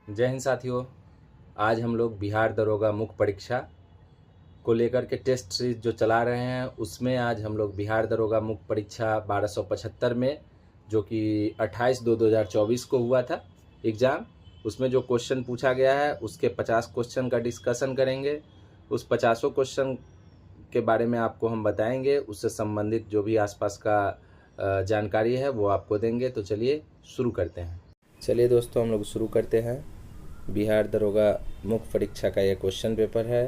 जय हिंद साथियों। आज हम लोग बिहार दरोगा मुख्य परीक्षा को लेकर के टेस्ट सीरीज जो चला रहे हैं उसमें आज हम लोग बिहार दरोगा मुख्य परीक्षा 1275 में जो कि 28/2/2024 को हुआ था एग्ज़ाम, उसमें जो क्वेश्चन पूछा गया है उसके 50 क्वेश्चन का डिस्कशन करेंगे। उस 50 क्वेश्चन के बारे में आपको हम बताएंगे, उससे संबंधित जो भी आसपास का जानकारी है वो आपको देंगे। तो चलिए शुरू करते हैं। चलिए दोस्तों, हम लोग शुरू करते हैं। बिहार दरोगा मुख्य परीक्षा का ये क्वेश्चन पेपर है।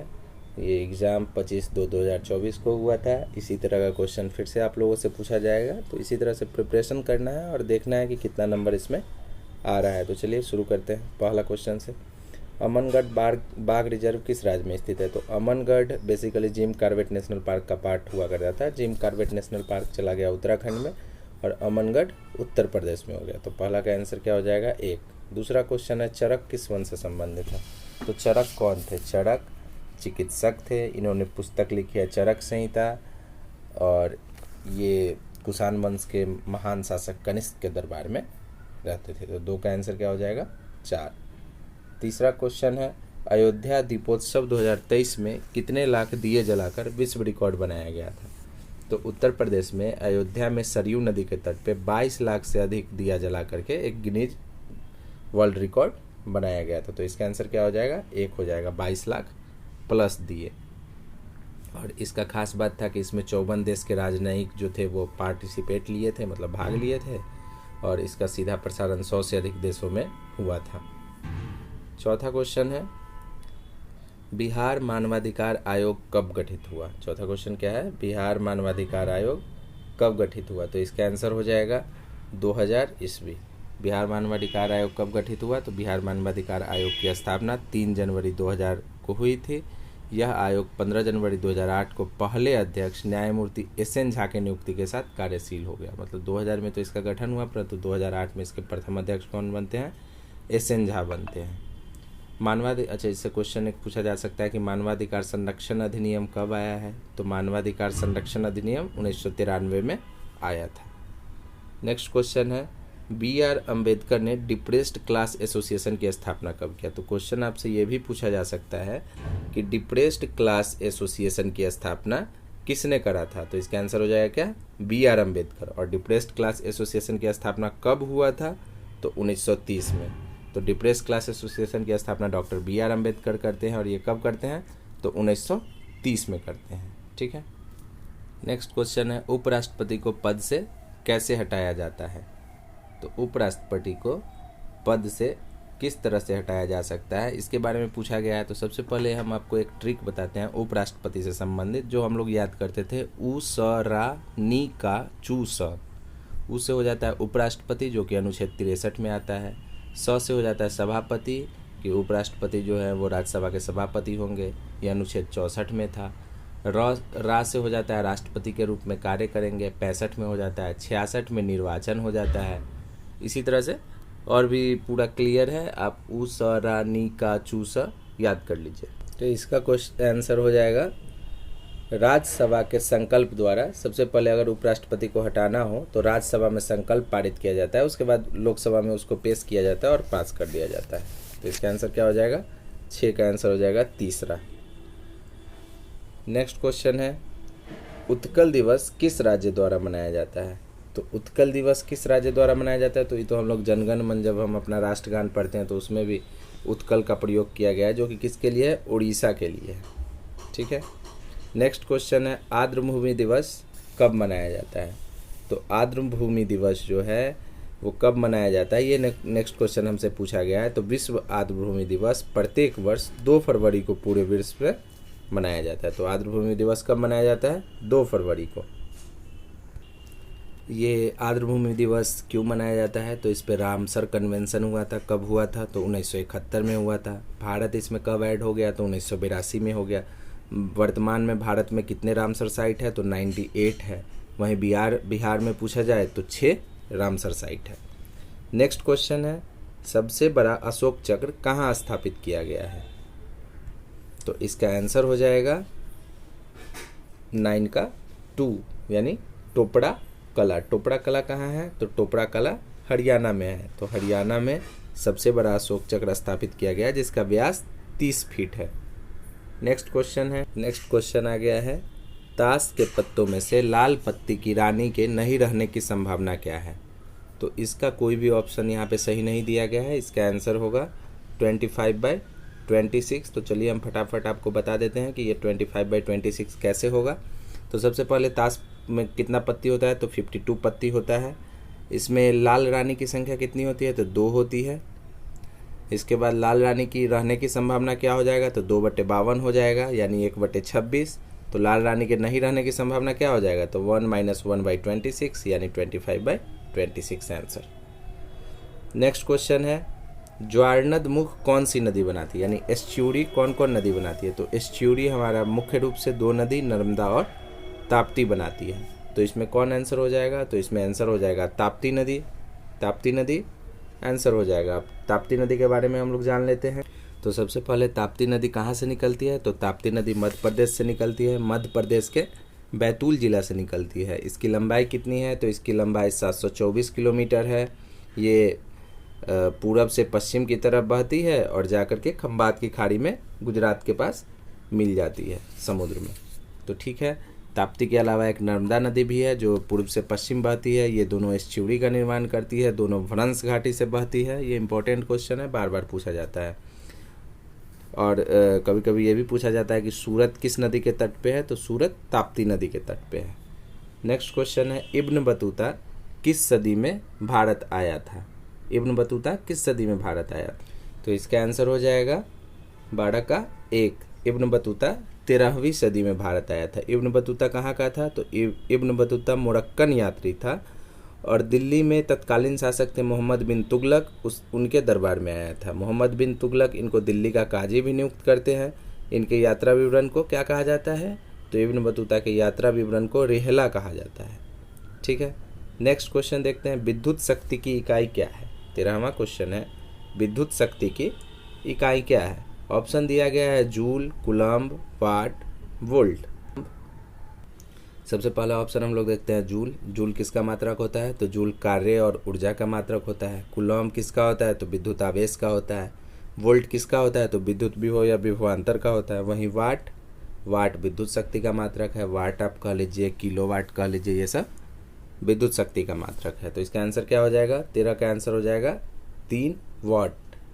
ये एग्ज़ाम 25/2/2024 को हुआ था। इसी तरह का क्वेश्चन फिर से आप लोगों से पूछा जाएगा, तो इसी तरह से प्रिपरेशन करना है और देखना है कि कितना नंबर इसमें आ रहा है। तो चलिए शुरू करते हैं पहला क्वेश्चन से। अमनगढ़ बाघ रिजर्व किस राज्य में स्थित है? तो Amangarh basically Jim Corbett national park का पार्ट हुआ करता था। जिम कॉर्बेट नेशनल पार्क चला गया उत्तराखंड में और अमनगढ़ उत्तर प्रदेश में हो गया। तो पहला का आंसर क्या हो जाएगा? 1। दूसरा क्वेश्चन है, चरक किस वन से संबंधित है? तो चरक कौन थे? चरक चिकित्सक थे। इन्होंने पुस्तक लिखी है चरक संहिता और ये कुषाण वंश के महान शासक कनिष्क के दरबार में रहते थे। तो 2 का आंसर क्या हो जाएगा? 4। तीसरा क्वेश्चन है, अयोध्या दीपोत्सव 2023 में कितने लाख दिए जलाकर विश्व रिकॉर्ड बनाया गया था? तो उत्तर प्रदेश में अयोध्या में सरयू नदी के तट पे 22 लाख से अधिक दिया जला करके एक गिनीज वर्ल्ड रिकॉर्ड बनाया गया था। तो इसका आंसर क्या हो जाएगा? 1 हो जाएगा। 22 लाख प्लस दिए। और इसका खास बात था कि इसमें 54 देश के राजनयिक जो थे वो पार्टिसिपेट लिए थे, मतलब भाग लिए थे, और इसका सीधा प्रसारण 100 से अधिक देशों में हुआ था। चौथा क्वेश्चन है, बिहार मानवाधिकार आयोग कब गठित हुआ? चौथा क्वेश्चन क्या है? बिहार मानवाधिकार आयोग कब गठित हुआ? तो इसका आंसर हो जाएगा 2000 ईस्वी। बिहार मानवाधिकार आयोग कब गठित हुआ? तो बिहार मानवाधिकार आयोग की स्थापना 3 जनवरी 2000 को हुई थी। यह आयोग 15 जनवरी 2008 को पहले अध्यक्ष न्यायमूर्ति SN झा के नियुक्ति के साथ कार्यशील हो गया। मतलब 2000 में तो इसका गठन हुआ, परंतु 2008 में इसके प्रथम अध्यक्ष कौन बनते हैं? SN झा बनते हैं। अच्छा, इससे क्वेश्चन एक पूछा जा सकता है कि मानवाधिकार संरक्षण अधिनियम कब आया है? तो मानवाधिकार संरक्षण अधिनियम 1993 में आया था। नेक्स्ट क्वेश्चन है, BR अम्बेडकर ने डिप्रेस्ड क्लास एसोसिएशन की स्थापना कब किया? तो क्वेश्चन आपसे ये भी पूछा जा सकता है कि डिप्रेस्ड क्लास एसोसिएशन की स्थापना किसने करा था? तो इसका आंसर हो जाएगा क्या? BR अम्बेडकर। और डिप्रेस्ड क्लास एसोसिएशन की स्थापना कब हुआ था? तो 1930 में। तो डिप्रेस्ड क्लास एसोसिएशन की स्थापना डॉक्टर BR अम्बेडकर करते हैं और ये कब करते हैं? तो 1930 में करते हैं। ठीक है। नेक्स्ट क्वेश्चन है, उपराष्ट्रपति को पद से कैसे हटाया जाता है? तो उपराष्ट्रपति को पद से किस तरह से हटाया जा सकता है, इसके बारे में पूछा गया है। तो सबसे पहले हम आपको एक ट्रिक बताते हैं उपराष्ट्रपति से संबंधित, जो हम लोग याद करते थे। उ स रा नी का चू स। उ से हो जाता है उपराष्ट्रपति, जो कि अनुच्छेद 63 में आता है। स से हो जाता है सभापति, कि उपराष्ट्रपति जो है वो राज्यसभा के सभापति होंगे, यह अनुच्छेद 64 में था। रा से हो जाता है राष्ट्रपति के रूप में कार्य करेंगे, 65 में हो जाता है। 66 में निर्वाचन हो जाता है। इसी तरह से और भी पूरा क्लियर है, आप उ स रा नी का चू स याद कर लीजिए। तो इसका क्वेश्चन आंसर हो जाएगा राज्यसभा के संकल्प द्वारा। सबसे पहले अगर उपराष्ट्रपति को हटाना हो तो राज्यसभा में संकल्प पारित किया जाता है, उसके बाद लोकसभा में उसको पेश किया जाता है और पास कर दिया जाता है। तो इसका आंसर क्या हो जाएगा? 6 का आंसर हो जाएगा तीसरा। नेक्स्ट क्वेश्चन है, उत्कल दिवस किस राज्य द्वारा मनाया जाता है? तो उत्कल दिवस किस राज्य द्वारा मनाया जाता है? तो ये तो हम लोग जनगण मन जब हम अपना राष्ट्रगान पढ़ते हैं तो उसमें भी उत्कल का प्रयोग किया गया है, जो कि किसके लिए है? उड़ीसा के लिए है। ठीक है। नेक्स्ट क्वेश्चन है, आर्द्रभूमि दिवस कब मनाया जाता है? तो आर्द्रभूमि दिवस जो है वो कब मनाया जाता है, ये नेक्स्ट क्वेश्चन हमसे पूछा गया है। तो विश्व आर्द्रभूमि दिवस प्रत्येक वर्ष 2 फरवरी को पूरे विश्व में मनाया जाता है। तो आर्द्रभूमि दिवस कब मनाया जाता है? 2 फरवरी को। ये आर्द्रभूमि दिवस क्यों मनाया जाता है? तो इस पे रामसर कन्वेंशन हुआ था। कब हुआ था? तो 1971 में हुआ था। भारत इसमें कब ऐड हो गया? तो 1982 में हो गया। वर्तमान में भारत में कितने रामसर साइट है? तो 98 है। वहीं बिहार में पूछा जाए तो 6 रामसर साइट है। नेक्स्ट क्वेश्चन है, सबसे बड़ा अशोक चक्र कहाँ स्थापित किया गया है? तो इसका आंसर हो जाएगा 9 का 2, यानी टोपड़ा कला। टोपड़ा कला कहाँ है? तो टोपड़ा कला हरियाणा में है। तो हरियाणा में सबसे बड़ा अशोक चक्र स्थापित किया गया जिसका व्यास 30 फीट है। नेक्स्ट क्वेश्चन आ गया है, ताश के पत्तों में से लाल पत्ती की रानी के नहीं रहने की संभावना क्या है? तो इसका कोई भी ऑप्शन यहाँ पे सही नहीं दिया गया है। इसका आंसर होगा 25/26। तो चलिए हम फटाफट आपको बता देते हैं कि ये 25/26 कैसे होगा। तो सबसे पहले ताश में कितना पत्ती होता है? तो 52 पत्ती होता है। इसमें लाल रानी की संख्या कितनी होती है? तो 2 होती है। इसके बाद लाल रानी की रहने की संभावना क्या हो जाएगा? तो 2/52 हो जाएगा, यानी 1/26। तो लाल रानी के नहीं रहने की संभावना क्या हो जाएगा? तो 1 - 1/26 यानी 25/26 आंसर। नेक्स्ट क्वेश्चन है, ज्वारनद मुख कौन सी नदी बनाती है? यानी एस्च्यूरी कौन कौन नदी बनाती है? तो एस्च्यूरी हमारा मुख्य रूप से 2 नदी नर्मदा और ताप्ती बनाती है। तो इसमें कौन आंसर हो जाएगा? तो इसमें आंसर हो जाएगा ताप्ती नदी। ताप्ती नदी आंसर हो जाएगा। अब ताप्ती नदी के बारे में हम लोग जान लेते हैं। तो सबसे पहले ताप्ती नदी कहाँ से निकलती है? तो ताप्ती नदी मध्य प्रदेश से निकलती है। मध्य प्रदेश के बैतूल जिला से निकलती है। इसकी लंबाई कितनी है? तो इसकी लंबाई 724 किलोमीटर है। ये पूरब से पश्चिम की तरफ बहती है और जाकर के खंबात की खाड़ी में गुजरात के पास मिल जाती है समुद्र में। तो ठीक है, ताप्ती के अलावा एक नर्मदा नदी भी है जो पूर्व से पश्चिम बहती है। ये दोनों एस्च्यूरी का निर्माण करती है, दोनों भ्रंश घाटी से बहती है। ये इंपॉर्टेंट क्वेश्चन है, बार बार पूछा जाता है। और कभी कभी ये भी पूछा जाता है कि सूरत किस नदी के तट पे है? तो सूरत ताप्ती नदी के तट पे है। नेक्स्ट क्वेश्चन है, इब्न बतूता किस सदी में भारत आया था? इब्न बतूता किस सदी में भारत आया था? तो इसका आंसर हो जाएगा 12 का 1। इब्न बतूता 13वीं सदी में भारत आया था। इब्न बतूता कहाँ का था? तो इब्न बतूता मोरक्कन यात्री था और दिल्ली में तत्कालीन शासक थे मोहम्मद बिन तुगलक, उनके दरबार में आया था। मोहम्मद बिन तुगलक इनको दिल्ली का काजी भी नियुक्त करते हैं। इनके यात्रा विवरण को क्या कहा जाता है? तो इब्न बतूता के यात्रा विवरण को रिहला कहा जाता है। ठीक है, नेक्स्ट क्वेश्चन देखते हैं, विद्युत शक्ति की इकाई क्या है? 13वां क्वेश्चन है, विद्युत शक्ति की इकाई क्या है? ऑप्शन दिया गया है जूल, कूलम्ब, वाट, वोल्ट। सबसे पहला ऑप्शन हम लोग देखते हैं जूल। जूल किसका मात्रक होता है? तो जूल कार्य और ऊर्जा का मात्रक होता है। कूलम्ब किसका होता है? तो विद्युत आवेश का होता है। वोल्ट किसका होता है? तो विद्युत विभव या विभवांतर का होता है। वहीं वाट विद्युत शक्ति का मात्रक है। वाट आप कह लीजिए, किलोवाट कह लीजिए, ये सब विद्युत शक्ति का मात्रक है। तो इसका आंसर क्या हो जाएगा? 13 का आंसर हो जाएगा 3 वाट।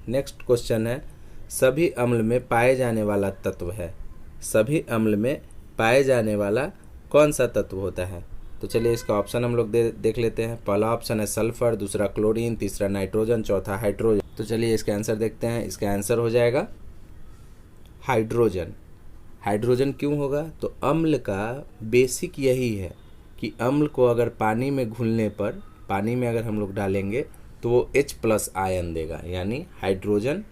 नेक्स्ट क्वेश्चन है, सभी अम्ल में पाए जाने वाला तत्व है। सभी अम्ल में पाए जाने वाला कौन सा तत्व होता है? तो चलिए इसका ऑप्शन हम लोग देख लेते हैं। पहला ऑप्शन है सल्फर, दूसरा क्लोरीन, तीसरा नाइट्रोजन, चौथा हाइड्रोजन। तो चलिए इसका आंसर देखते हैं। इसका आंसर हो जाएगा हाइड्रोजन। हाइड्रोजन क्यों होगा? तो अम्ल का बेसिक यही है कि अम्ल को अगर पानी में घुलने पर, पानी में अगर हम लोग डालेंगे तो वो H+ आयन देगा, यानी हाइड्रोजन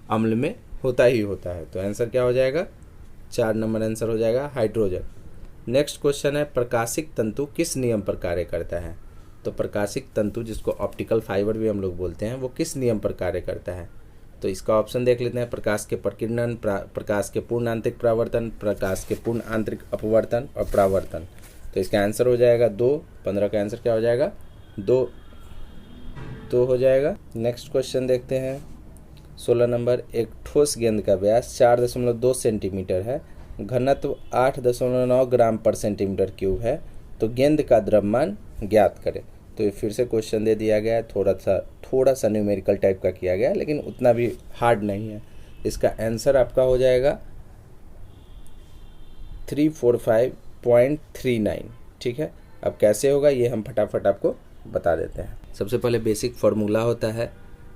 अम्ल में होता ही होता है। तो आंसर क्या हो जाएगा? 4 नंबर आंसर हो जाएगा हाइड्रोजन। नेक्स्ट क्वेश्चन है, प्रकाशिक तंतु किस नियम पर कार्य करता है? तो प्रकाशिक तंतु, जिसको ऑप्टिकल फाइबर भी हम लोग बोलते हैं, वो किस नियम पर कार्य करता है? तो इसका ऑप्शन देख लेते हैं, प्रकाश के प्रकीर्णन, प्रकाश के पूर्ण आंतरिक परावर्तन, प्रकाश के पूर्ण आंतरिक अपवर्तन और परावर्तन। तो इसका आंसर हो जाएगा 2। 15 का आंसर क्या हो जाएगा? 2 हो जाएगा। नेक्स्ट क्वेश्चन देखते हैं, 16 नंबर, एक ठोस गेंद का व्यास 4.2 सेंटीमीटर है, घनत्व 8.9 ग्राम पर सेंटीमीटर क्यूब है, तो गेंद का द्रव्यमान ज्ञात करें। तो ये फिर से क्वेश्चन दे दिया गया है, थोड़ा सा न्यूमेरिकल टाइप का किया गया है, लेकिन उतना भी हार्ड नहीं है। इसका आंसर आपका हो जाएगा 345.39। ठीक है, अब कैसे होगा ये हम फटाफट आपको बता देते हैं। सबसे पहले बेसिक फार्मूला होता है,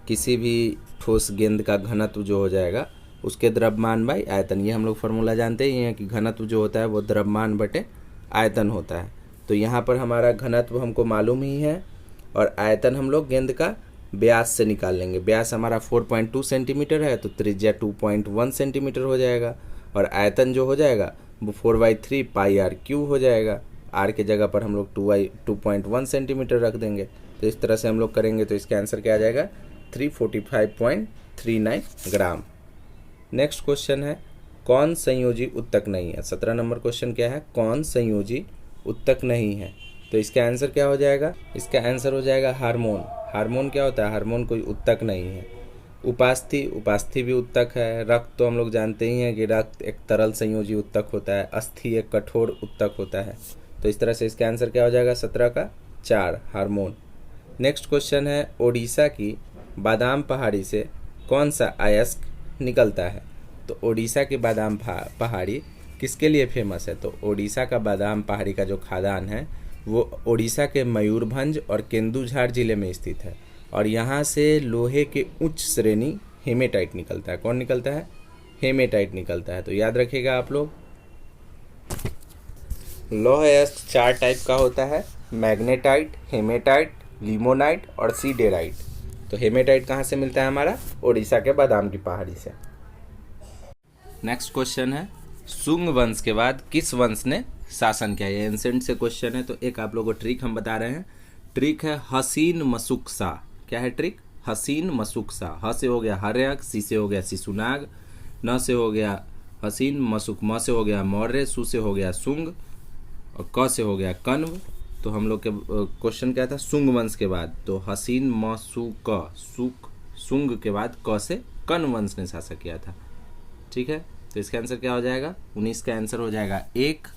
किसी भी ठोस गेंद का घनत्व जो हो जाएगा उसके द्रव्यमान बाई आयतन। ये हम लोग फार्मूला जानते ही हैं कि घनत्व जो होता है वो द्रव्यमान बटे आयतन होता है। तो यहाँ पर हमारा घनत्व हमको मालूम ही है और आयतन हम लोग गेंद का व्यास से निकाल लेंगे। व्यास हमारा 4.2 सेंटीमीटर है, तो त्रिज्या 2.1 सेंटीमीटर हो जाएगा और आयतन जो हो जाएगा वो 4/3 πr³ हो जाएगा। r के जगह पर हम लोग 2.1 सेंटीमीटर रख देंगे। तो इस तरह से हम लोग करेंगे तो इसका आंसर क्या आ जाएगा? 345.39 ग्राम। नेक्स्ट क्वेश्चन है, कौन संयोजी उत्तक नहीं है? 17 नंबर क्वेश्चन क्या है? कौन संयोजी उत्तक नहीं है? तो इसका आंसर क्या हो जाएगा? इसका आंसर हो जाएगा हार्मोन। हार्मोन क्या होता है? हार्मोन कोई उत्तक नहीं है। उपास्थि, उपास्थि भी उत्तक है। रक्त तो हम लोग जानते ही हैं कि रक्त एक तरल संयोजी उत्तक होता है। अस्थि एक कठोर उत्तक होता है। तो इस तरह से इसका आंसर क्या हो जाएगा 17 का 4 हार्मोन। नेक्स्ट क्वेश्चन है ओडिशा की बादाम पहाड़ी से कौन सा अयस्क निकलता है? तो ओडिशा की बादाम पहाड़ी किसके लिए फेमस है? तो ओडिशा का बादाम पहाड़ी का जो खादान है वो ओडिशा के मयूरभंज और केंदुझार जिले में स्थित है और यहाँ से लोहे के उच्च श्रेणी हेमेटाइट निकलता है। कौन निकलता है? हेमेटाइट निकलता है। तो याद रखिएगा आप लोग, लौह अयस्क 4 टाइप का होता है, मैग्नेटाइट, हेमेटाइट, लिमोनाइट और सीडेराइट। तो हेमेटाइट कहाँ से मिलता है? हमारा ओडिशा के बादाम की पहाड़ी से। नेक्स्ट क्वेश्चन है सुंग वंश के बाद किस वंश ने शासन किया? ये एंसेंट से क्वेश्चन है। तो एक आप लोगों को ट्रिक हम बता रहे हैं। ट्रिक है हसीन मसुकसा। क्या है ट्रिक? हसीन मसुकसा। ह से हो गया हर्यक, सी से हो गया शिशुनाग, न से हो गया हसीन, मसुक, म से हो गया मौर्य, सु से हो गया सुंग और क से हो गया कण्व। तो हम लोग के क्वेश्चन क्या था? सुंग वंश के बाद। तो हसीन मसुक सुक, सुंग के बाद क से कण्व वंश ने शासन किया था। ठीक है, तो इसका आंसर क्या हो जाएगा? 19 का आंसर हो जाएगा 1।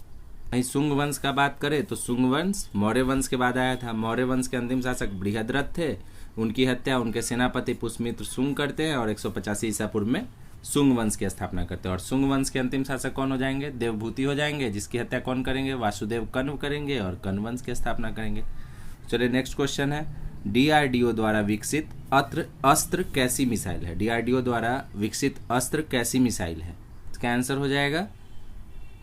वहीं सुंग वंश का बात करें तो सुंग वंश मौर्य वंश के बाद आया था। मौर्य वंश के अंतिम शासक बृहद्रथ थे। उनकी हत्या उनके सेनापति पुष्यमित्र सुंग करते हैं और 185 ईसा पूर्व में सुंग वंश की स्थापना करते हैं। और सुंग वंश के अंतिम शासक कौन हो जाएंगे? देवभूति हो जाएंगे, जिसकी हत्या कौन करेंगे? वासुदेव कण्व करेंगे और कण्व वंश की स्थापना करेंगे। चलिए नेक्स्ट क्वेश्चन है डीआरडीओ द्वारा विकसित अस्त्र कैसी मिसाइल है? डीआरडीओ द्वारा विकसित अस्त्र कैसी मिसाइल है? इसका आंसर हो जाएगा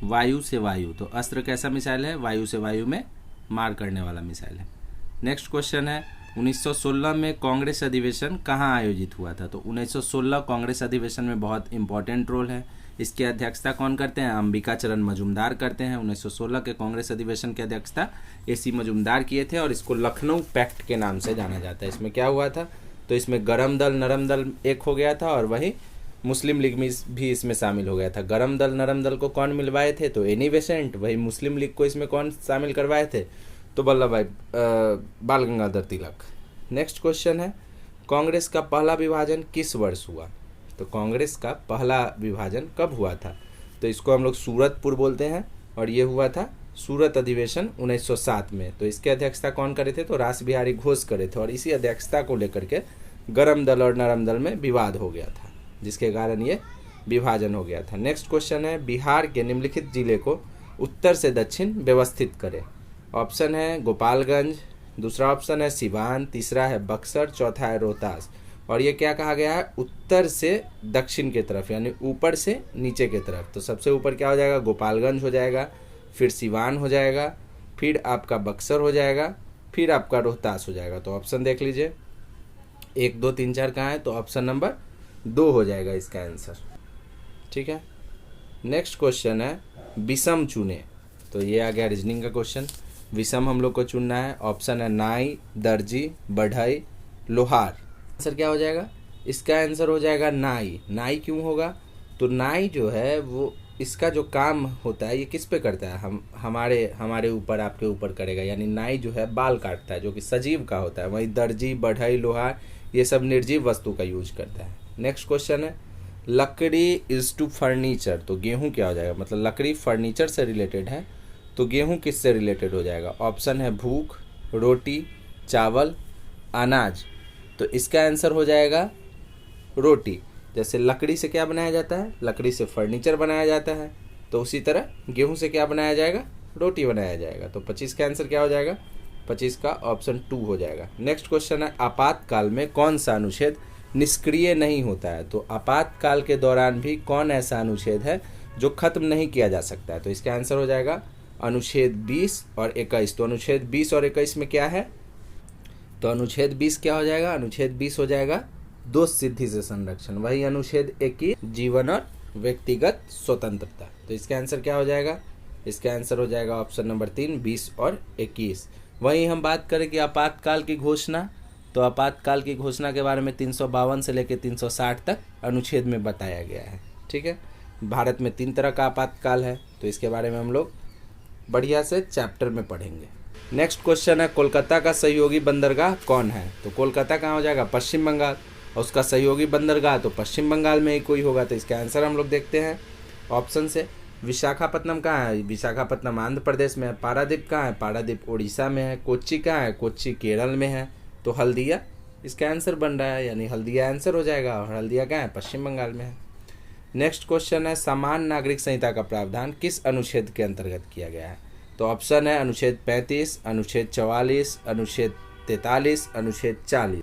वायु से वायु। तो अस्त्र कैसा मिसाइल है? वायु से वायु में मार करने वाला मिसाइल है। नेक्स्ट क्वेश्चन है 1916 में कांग्रेस अधिवेशन कहाँ आयोजित हुआ था? तो 1916 कांग्रेस अधिवेशन में बहुत इंपॉर्टेंट रोल है। इसकी अध्यक्षता कौन करते हैं? अंबिका चरण मजूमदार करते हैं। 1916 के कांग्रेस अधिवेशन की अध्यक्षता AC मजूमदार किए थे और इसको लखनऊ पैक्ट के नाम से जाना जाता है। इसमें क्या हुआ था? तो इसमें गरम दल नरम दल एक हो गया था और वही मुस्लिम लीग में भी इसमें शामिल हो गया था। गरम दल नरम दल को कौन मिलवाए थे? तो एनी बेसेंट। वही मुस्लिम लीग को इसमें कौन शामिल करवाए थे? तो वल्लभ भाई बाल गंगाधर तिलक। नेक्स्ट क्वेश्चन है कांग्रेस का पहला विभाजन किस वर्ष हुआ? तो कांग्रेस का पहला विभाजन कब हुआ था? तो इसको हम लोग सूरतपुर बोलते हैं और ये हुआ था सूरत अधिवेशन 1907 में। तो इसके अध्यक्षता कौन करे थे? तो रास बिहारी घोष करे थे और इसी अध्यक्षता को लेकर के गरम दल और नरम दल में विवाद हो गया था, जिसके कारण ये विभाजन हो गया था। नेक्स्ट क्वेश्चन है बिहार के निम्नलिखित जिले को उत्तर से दक्षिण व्यवस्थित करें। ऑप्शन है गोपालगंज, दूसरा ऑप्शन है सिवान, तीसरा है बक्सर, चौथा है रोहतास। और ये क्या कहा गया है? उत्तर से दक्षिण की तरफ, यानी ऊपर से नीचे की तरफ। तो सबसे ऊपर क्या हो जाएगा? गोपालगंज हो जाएगा, फिर सिवान हो जाएगा, फिर आपका बक्सर हो जाएगा, फिर आपका रोहतास हो जाएगा। तो ऑप्शन देख लीजिए 1 2 3 4 कहाँ है? तो ऑप्शन नंबर 2 हो जाएगा इसका आंसर। ठीक है, नेक्स्ट क्वेश्चन है विषम चुने। तो ये आ गया रीजनिंग का क्वेश्चन। विषम हम लोग को चुनना है। ऑप्शन है नाई, दर्जी, बढ़ई, लोहार। आंसर क्या हो जाएगा? इसका आंसर हो जाएगा नाई। नाई क्यों होगा? तो नाई जो है वो इसका जो काम होता है ये किस पे करता है? हमारे ऊपर, आपके ऊपर करेगा। यानी नाई जो है बाल काटता है, जो कि सजीव का होता है। वहीं दर्जी, बढ़ई, लोहार ये सब निर्जीव वस्तु का यूज करता है। नेक्स्ट क्वेश्चन है लकड़ी इज टू फर्नीचर। तो गेहूं क्या हो जाएगा? मतलब लकड़ी फर्नीचर से रिलेटेड है, तो गेहूं किससे रिलेटेड हो जाएगा? ऑप्शन है भूख, रोटी, चावल, अनाज। तो इसका आंसर हो जाएगा रोटी। जैसे लकड़ी से क्या बनाया जाता है? लकड़ी से फर्नीचर बनाया जाता है। तो उसी तरह गेहूं से क्या बनाया जाएगा? रोटी बनाया जाएगा। तो 25 का आंसर क्या हो जाएगा? 25 का ऑप्शन 2 हो जाएगा। नेक्स्ट क्वेश्चन है आपातकाल में कौन सा अनुच्छेद निष्क्रिय नहीं होता है? तो आपातकाल के दौरान भी कौन ऐसा अनुच्छेद है जो खत्म नहीं किया जा सकता है? तो इसका आंसर हो जाएगा अनुच्छेद 20 और 21। तो अनुच्छेद 20 और 21 में क्या है? तो अनुच्छेद 20 क्या हो जाएगा? अनुच्छेद 20 हो जाएगा दोष सिद्धि से संरक्षण। वही अनुच्छेद 21 जीवन और व्यक्तिगत स्वतंत्रता। तो इसका आंसर क्या हो जाएगा? इसका आंसर हो जाएगा ऑप्शन नंबर 3 20 और 21। वहीं हम बात करें कि आपातकाल की घोषणा, तो आपातकाल की घोषणा के बारे में 352 से लेकर 360 तक अनुच्छेद में बताया गया है। ठीक है, भारत में 3 तरह का आपातकाल है, तो इसके बारे में हम लोग बढ़िया से चैप्टर में पढ़ेंगे। नेक्स्ट क्वेश्चन है कोलकाता का सहयोगी बंदरगाह कौन है? तो कोलकाता कहाँ हो जाएगा? पश्चिम बंगाल। और उसका सहयोगी बंदरगाह तो पश्चिम बंगाल में ही कोई होगा। तो इसका आंसर हम लोग देखते हैं ऑप्शन से। विशाखापत्तनम कहाँ है? विशाखापत्तनम आंध्र प्रदेश में है। पारादीप कहाँ है? पारादीप उड़ीसा में है। कोच्चि कहाँ है? कोच्चि केरल में है। तो हल्दिया इसका आंसर बन रहा है, यानी हल्दिया आंसर हो जाएगा। और हल्दिया कहाँ है? पश्चिम बंगाल में है। नेक्स्ट क्वेश्चन है, समान नागरिक संहिता का प्रावधान किस अनुच्छेद के अंतर्गत किया गया है? तो ऑप्शन है अनुच्छेद 35, अनुच्छेद 44, अनुच्छेद 43, अनुच्छेद 40।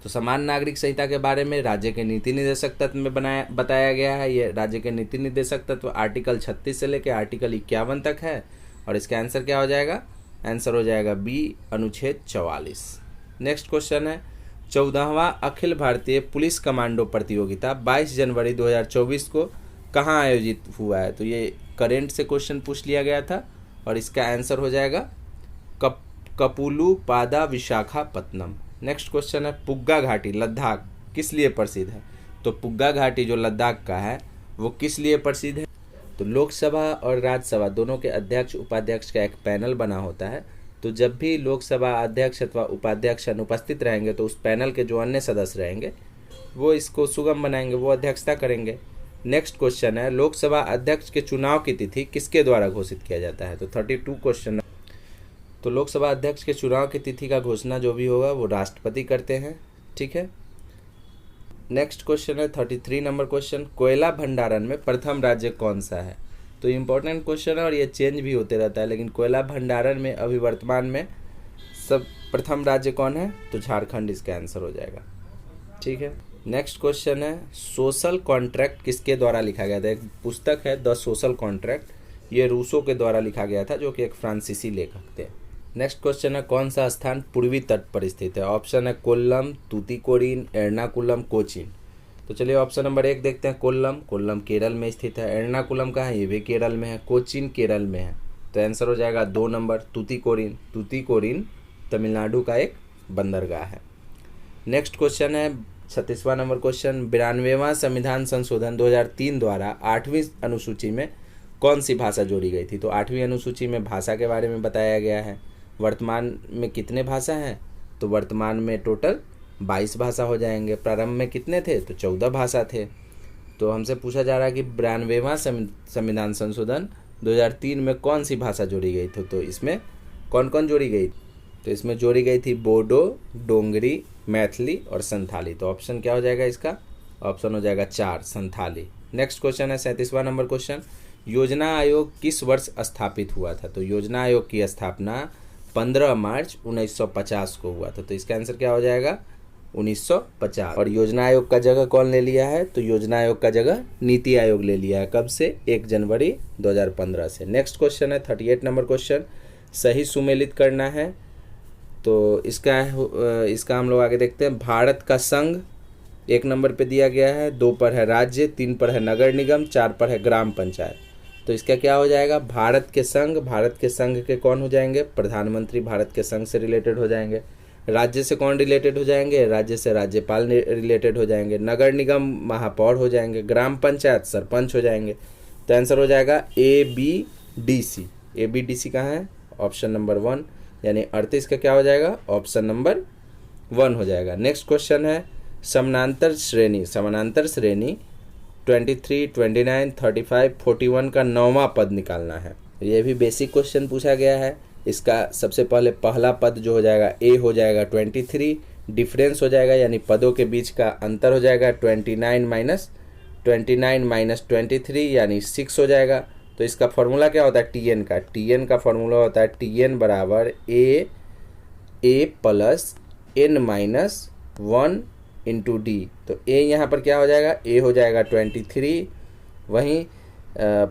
तो समान नागरिक संहिता के बारे में राज्य के नीति निर्देशक तत्व में बताया गया है। ये राज्य के नीति निर्देशक तत्व आर्टिकल 36 से लेकर आर्टिकल 51 तक है। और इसका आंसर क्या हो जाएगा? आंसर हो जाएगा बी, अनुच्छेद 44। नेक्स्ट क्वेश्चन है, 14वां अखिल भारतीय पुलिस कमांडो प्रतियोगिता 22 जनवरी 2024 को कहाँ आयोजित हुआ है? तो ये करेंट से क्वेश्चन पूछ लिया गया था और इसका आंसर हो जाएगा कपूलू पादा विशाखापत्तनम। नेक्स्ट क्वेश्चन है, पुग्गा घाटी लद्दाख किस लिए प्रसिद्ध है? तो पुग्गा घाटी जो लद्दाख का है वो किस लिए प्रसिद्ध है? तो लोकसभा और राज्यसभा दोनों के अध्यक्ष उपाध्यक्ष का एक पैनल बना होता है। तो जब भी लोकसभा अध्यक्ष अथवा उपाध्यक्ष अनुपस्थित रहेंगे तो उस पैनल के जो अन्य सदस्य रहेंगे वो इसको सुगम बनाएंगे, वो अध्यक्षता करेंगे। नेक्स्ट क्वेश्चन है, लोकसभा अध्यक्ष के चुनाव की तिथि किसके द्वारा घोषित किया जाता है? तो 32 क्वेश्चन। तो लोकसभा अध्यक्ष के चुनाव की तिथि का घोषणा जो भी होगा वो राष्ट्रपति करते हैं, ठीक है। नेक्स्ट क्वेश्चन है 33 नंबर क्वेश्चन, कोयला भंडारण में प्रथम राज्य कौन सा है? तो इम्पोर्टेंट क्वेश्चन है और ये चेंज भी होते रहता है, लेकिन कोयला भंडारण में अभी वर्तमान में सब प्रथम राज्य कौन है? तो झारखंड इसका आंसर हो जाएगा, ठीक है। नेक्स्ट क्वेश्चन है, सोशल कॉन्ट्रैक्ट किसके द्वारा लिखा गया था? एक पुस्तक है द सोशल कॉन्ट्रैक्ट, ये रूसो के द्वारा लिखा गया था जो कि एक फ्रांसीसी लेखक थे। नेक्स्ट क्वेश्चन है, कौन सा स्थान पूर्वी तट पर स्थित है? ऑप्शन है कोल्लम, तूतीकोरिन, एर्नाकुलम, कोचीन। तो चलिए ऑप्शन नंबर 1 देखते हैं, कोल्लम। कोल्लम केरल में स्थित है। एर्नाकुलम कहाँ है? ये भी केरल में है। कोचीन केरल में है। तो आंसर हो जाएगा 2 नंबर, तूतीकोरिन। तूतीकोरिन तमिलनाडु का एक बंदरगाह है। नेक्स्ट क्वेश्चन है 36वां नंबर क्वेश्चन, 92वां संविधान संशोधन 2003 द्वारा 8वीं अनुसूची में कौन सी भाषा जोड़ी गई थी? तो 8वीं अनुसूची में भाषा के बारे में बताया गया है। वर्तमान में कितने भाषा हैं? तो वर्तमान में टोटल 22 भाषा हो जाएंगे। प्रारंभ में कितने थे? तो 14 भाषा थे। तो हमसे पूछा जा रहा है कि 92वां संविधान संशोधन 2003 में कौन सी भाषा जोड़ी गई थी? तो इसमें कौन कौन जोड़ी गई? तो इसमें जोड़ी गई थी बोडो, डोंगरी, मैथिली और संथाली। तो ऑप्शन क्या हो जाएगा इसका? ऑप्शन हो जाएगा 4, संथाली। नेक्स्ट क्वेश्चन है 37वां नंबर क्वेश्चन, योजना आयोग किस वर्ष स्थापित हुआ था? तो योजना आयोग की स्थापना 15 मार्च 1950 को हुआ था। तो इसका आंसर क्या हो जाएगा? 1950। और योजना आयोग का जगह कौन ले लिया है? तो योजना आयोग का जगह नीति आयोग ले लिया है। कब से? 1 जनवरी 2015 से। नेक्स्ट क्वेश्चन है 38 नंबर क्वेश्चन, सही सुमेलित करना है। तो इसका हम लोग आगे देखते हैं। भारत का संघ 1 नंबर पे दिया गया है, 2 पर है राज्य, 3 पर है नगर निगम, 4 पर है ग्राम पंचायत। तो इसका क्या हो जाएगा? भारत के संघ के कौन हो जाएंगे? प्रधानमंत्री भारत के संघ से रिलेटेड हो जाएंगे। राज्य से कौन रिलेटेड हो जाएंगे? राज्य से राज्यपाल रिलेटेड हो जाएंगे। नगर निगम महापौर हो जाएंगे। ग्राम पंचायत सरपंच हो जाएंगे। तो आंसर हो जाएगा ABDC। ABDC कहाँ है? ऑप्शन नंबर 1, यानी 38 का क्या हो जाएगा? ऑप्शन नंबर 1 हो जाएगा। नेक्स्ट क्वेश्चन है समानांतर श्रेणी 23, 29, 35, 41 का 9वां पद निकालना है। ये भी बेसिक क्वेश्चन पूछा गया है। इसका सबसे पहले पहला पद जो हो जाएगा ए हो जाएगा 23, डिफरेंस हो जाएगा यानी पदों के बीच का अंतर हो जाएगा 29 माइनस 23 यानी 6 हो जाएगा। तो इसका फॉर्मूला क्या होता है? TN का फॉर्मूला होता है TN बराबर A plus N-1 into D. तो A यहाँ पर क्या हो जाएगा? A हो जाएगा 23, वहीं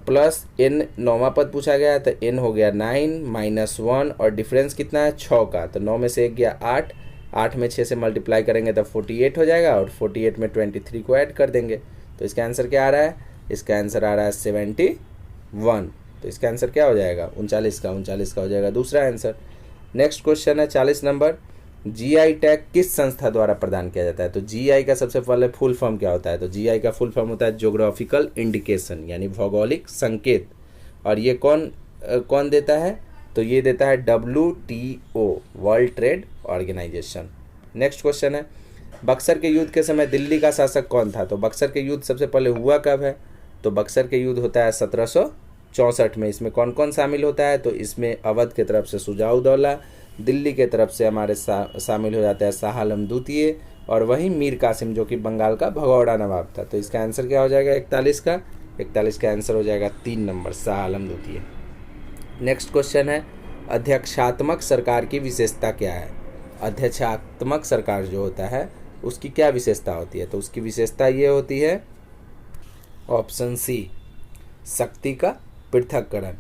प्लस N 9वां पद पूछा गया तो N हो गया 9 माइनस 1 और डिफरेंस कितना है? 6 का। तो 9 में से 1 गया 8, 8 में 6 से मल्टीप्लाई करेंगे तो 48 हो जाएगा और 48 में 23 को ऐड कर देंगे। तो इसका आंसर क्या आ रहा है? इसका आंसर आ रहा है 71। तो इसका आंसर क्या हो जाएगा? 39 का हो जाएगा दूसरा आंसर। नेक्स्ट क्वेश्चन है 40 नंबर, GI टैग किस संस्था द्वारा प्रदान किया जाता है? तो GI का सबसे पहले फुल फॉर्म क्या होता है? तो GI का फुल फॉर्म होता है ज्योग्राफिकल इंडिकेशन यानी भौगोलिक संकेत। और ये कौन देता है? तो ये देता है WTO, world trade organisation. Next question है बक्सर के युद्ध के समय दिल्ली का शासक कौन था? तो बक्सर के युद्ध सबसे पहले हुआ कब है? तो बक्सर के युद्ध होता है 1764 में। इसमें कौन कौन शामिल होता है? तो इसमें अवध के तरफ से शुजाउद्दौला, दिल्ली के तरफ से हमारे शामिल हो जाता है शाह आलम द्वितीय, और वहीं मीर कासिम जो कि बंगाल का भगौड़ा नवाब था। तो इसका आंसर क्या हो जाएगा 41 का? 41 का आंसर हो जाएगा 3 नंबर, शाह आलम द्वितीय। नेक्स्ट क्वेश्चन है, अध्यक्षात्मक सरकार की विशेषता क्या है? अध्यक्षात्मक सरकार जो होता है उसकी क्या विशेषता होती है? तो उसकी विशेषता ये होती है, ऑप्शन सी, शक्ति का पृथक्करण।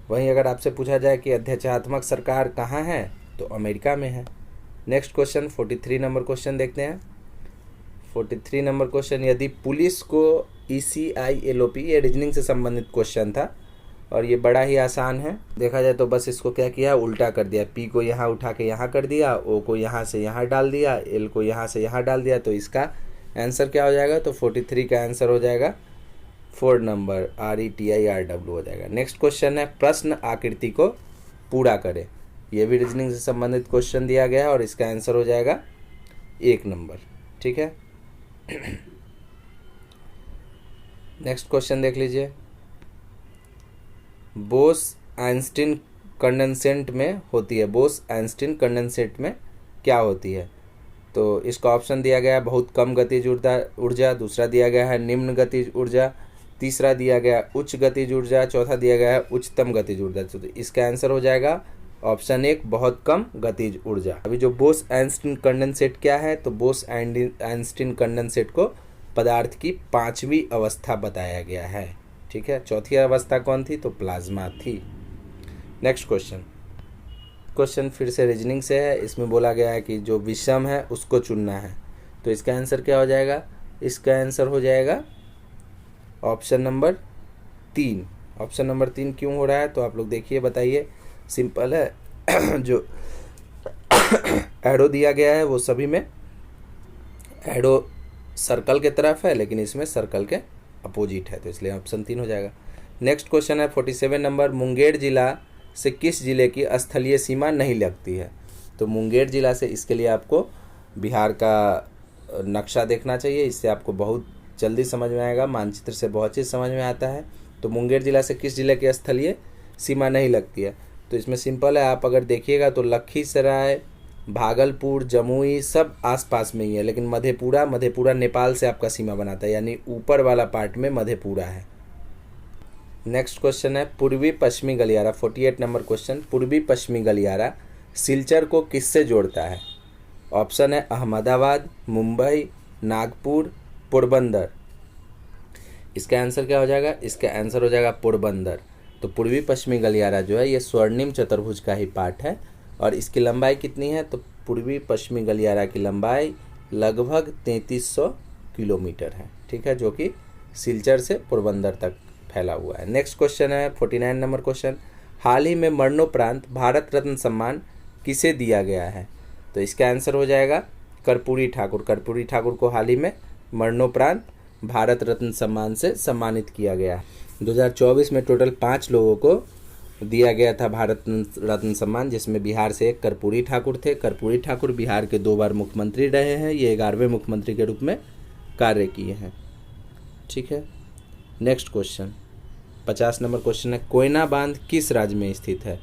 वहीं अगर आपसे पूछा जाए कि अध्यक्षात्मक सरकार कहाँ है, तो अमेरिका में है। नेक्स्ट क्वेश्चन 43 नंबर क्वेश्चन देखते हैं। 43 नंबर क्वेश्चन, यदि पुलिस को ECILOP, ये रीजनिंग से संबंधित क्वेश्चन था और ये बड़ा ही आसान है। देखा जाए तो बस इसको क्या किया, उल्टा कर दिया। P को यहाँ उठा के यहाँ कर दिया, O को यहाँ से यहाँ डाल दिया, L को यहाँ से यहाँ डाल दिया। तो इसका आंसर क्या हो जाएगा? तो 43 का आंसर हो जाएगा 4 नंबर, RETIRW हो जाएगा। नेक्स्ट क्वेश्चन है, प्रश्न आकृति को पूरा करें। ये भी रीजनिंग से संबंधित क्वेश्चन दिया गया है और इसका आंसर हो जाएगा 1 नंबर। ठीक है, नेक्स्ट क्वेश्चन देख लीजिए। बोस आइंस्टीन कंडेंसेट में होती है, बोस आइंस्टीन कंडेंसेट में क्या होती है? तो इसका ऑप्शन दिया गया है बहुत कम गतिज ऊर्जा, दूसरा दिया गया है निम्न गतिज ऊर्जा, तीसरा दिया गया उच्च गतिज ऊर्जा, चौथा दिया गया है उच्चतम गतिज ऊर्जा। तो इसका आंसर हो जाएगा ऑप्शन 1, बहुत कम गतिज ऊर्जा। अभी जो बोस आइंस्टीन कंडेंसेट क्या है? तो बोस आइंस्टीन कंडेंसेट को पदार्थ की 5वीं अवस्था बताया गया है। ठीक है, चौथी अवस्था कौन थी? तो प्लाज्मा थी। नेक्स्ट क्वेश्चन फिर से रीजनिंग से है। इसमें बोला गया है कि जो विषम है उसको चुनना है। तो इसका आंसर क्या हो जाएगा? इसका आंसर हो जाएगा ऑप्शन नंबर 3। ऑप्शन नंबर 3 क्यों हो रहा है? तो आप लोग देखिए, बताइए। सिंपल है जो एरो दिया गया है वो सभी में एरो सर्कल के तरफ है, लेकिन इसमें सर्कल के अपोजिट है, तो इसलिए ऑप्शन 3 हो जाएगा। नेक्स्ट क्वेश्चन है 47 नंबर, मुंगेर जिला से किस जिले की स्थलीय सीमा नहीं लगती है? तो मुंगेर जिला से, इसके लिए आपको बिहार का नक्शा देखना चाहिए, इससे आपको बहुत जल्दी समझ में आएगा। मानचित्र से बहुत चीज़ समझ में आता है। तो मुंगेर जिला से किस जिले की स्थलीय सीमा नहीं लगती है? तो इसमें सिंपल है, आप अगर देखिएगा तो लखीसराय, भागलपुर, जमुई सब आसपास में ही है, लेकिन मधेपुरा नेपाल से आपका सीमा बनाता है, यानी ऊपर वाला पार्ट में मधेपुरा है। नेक्स्ट क्वेश्चन है, पूर्वी पश्चिमी गलियारा, 48 नंबर क्वेश्चन, पूर्वी पश्चिमी गलियारा सिलचर को किससे जोड़ता है? ऑप्शन है अहमदाबाद, मुंबई, नागपुर, पोरबंदर। इसका आंसर क्या हो जाएगा? इसका आंसर हो जाएगा पोरबंदर। तो पूर्वी पश्चिमी गलियारा जो है ये स्वर्णिम चतुर्भुज का ही पार्ट है और इसकी लंबाई कितनी है? तो पूर्वी पश्चिमी गलियारा की लंबाई लगभग 3300 किलोमीटर है। ठीक है, जो कि सिलचर से पोरबंदर तक फैला हुआ है। नेक्स्ट क्वेश्चन है 49 नंबर क्वेश्चन, हाल ही में मरणोपरांत भारत रत्न सम्मान किसे दिया गया है? तो इसका आंसर हो जाएगा कर्पूरी ठाकुर। कर्पूरी ठाकुर को हाल ही में मरणोपरांत भारत रत्न सम्मान से सम्मानित किया गया। 2024 में टोटल 5 लोगों को दिया गया था भारत रत्न सम्मान, जिसमें बिहार से एक कर्पूरी ठाकुर थे। कर्पूरी ठाकुर बिहार के 2 बार मुख्यमंत्री रहे हैं, ये 11वें मुख्यमंत्री के रूप में कार्य किए हैं। ठीक है, नेक्स्ट क्वेश्चन 50 नंबर क्वेश्चन है, कोयना बांध किस राज्य में स्थित है?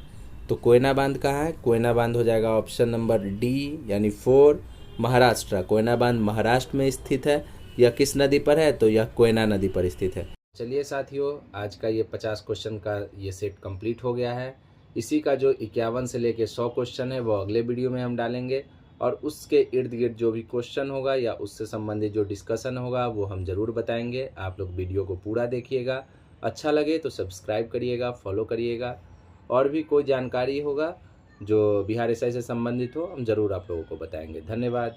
तो कोयना बांध कहाँ है? कोयना बांध हो जाएगा ऑप्शन नंबर डी यानी 4, महाराष्ट्र। कोयना बांध महाराष्ट्र में स्थित है। यह किस नदी पर है? तो यह कोयना नदी पर स्थित है। चलिए साथियों, आज का ये 50 क्वेश्चन का ये सेट कंप्लीट हो गया है। इसी का जो 51 से लेके 100 क्वेश्चन है वो अगले वीडियो में हम डालेंगे और उसके इर्द गिर्द जो भी क्वेश्चन होगा या उससे संबंधित जो डिस्कशन होगा वो हम ज़रूर बताएंगे। आप लोग वीडियो को पूरा देखिएगा, अच्छा लगे तो सब्सक्राइब करिएगा, फॉलो करिएगा। और भी कोई जानकारी होगा जो बिहार एसआई से संबंधित हो हम ज़रूर आप लोगों को बताएंगे। धन्यवाद।